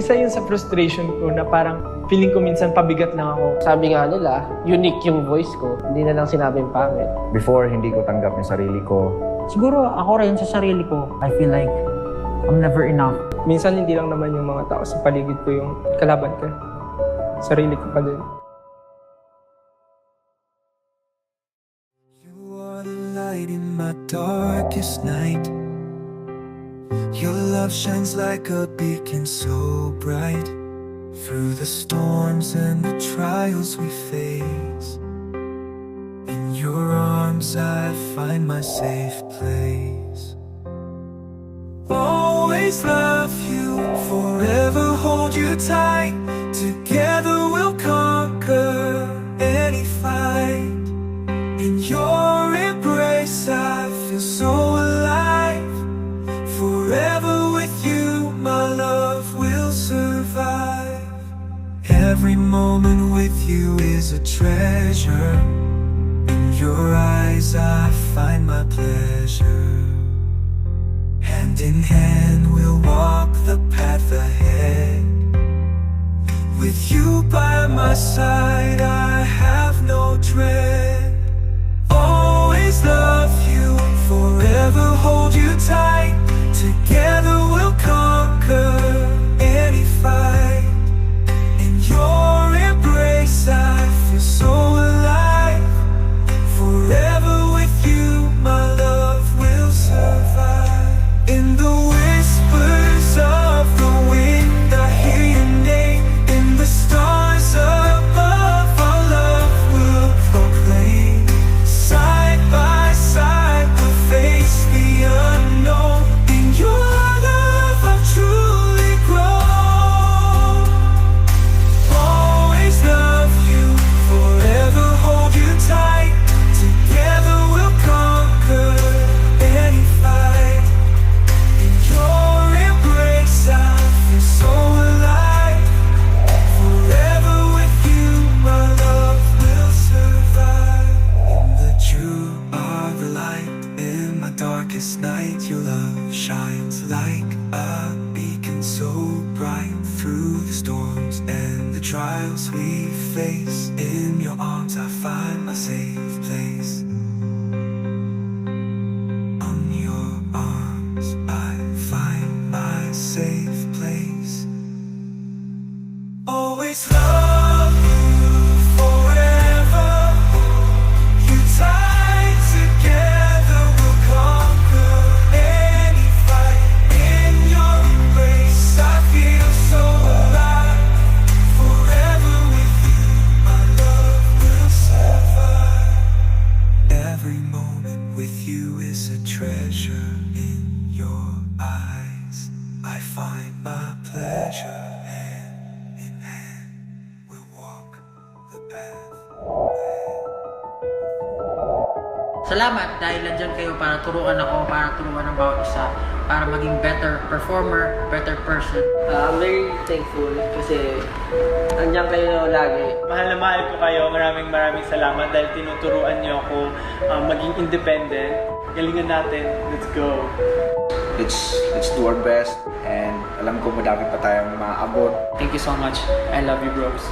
isa yun sa frustration ko na parang feeling ko minsan pabigat lang ako. Sabi nga nila, unique yung voice ko. Hindi na lang sinabing pangit. Before, hindi ko tanggap yung sarili ko. Siguro ako rin sa sarili ko, I feel like I'm never enough. Minsan hindi lang naman yung mga tao sa paligid ko yung kalaban ko. Sarili ko pa din. You are the light in my darkest night. Your love shines like a beacon so bright. Through the storms and the trials we face, in your arms I find my safe place. Always love you, forever hold you tight. Together we'll conquer any fight. In your embrace I feel so alive. Forever with you, my love will survive. Every moment with you is a treasure. In your eyes I find my pleasure. Hand in hand we'll walk the path ahead. With you by my side I have no dread. Always love you, forever hold you tight. Together we'll conquer any fight. In your embrace I feel so alive. Forever with you, my love will survive. In the whispers of the wind I hear your name. In the stars above our love will proclaim. Side by side we'll face the unknown. In your love I've truly grown. Always love you, forever hold you tight. Together we'll conquer any fight. In your embrace I feel so alive. Forever with you, my love will survive. In that you are the light in my darkest night. Your love shines like a beacon so bright. Through the storms and the trials we face, in your arms I find my safe place. On your arms I find my safe place. Always love you forever. You tied together we'll conquer any fight. In your embrace I feel so alive. Forever with you, my love will survive. Every moment with you is a treasure. In your eyes I find my pleasure. Hand in hand we'll walk the path. Salamat dahil nandyan kayo para turuan ako, para turuan ang bawat isa, para maging better performer, better person. I'm very thankful kasi nandiyan kayo lagi. Mahal na mahal ko kayo. Maraming salamat dahil tinuturuan niyo ako maging independent. Galingan natin. Let's go. Let's do our best and alam ko madami pa tayong maaabot. Thank you so much. I love you, bros.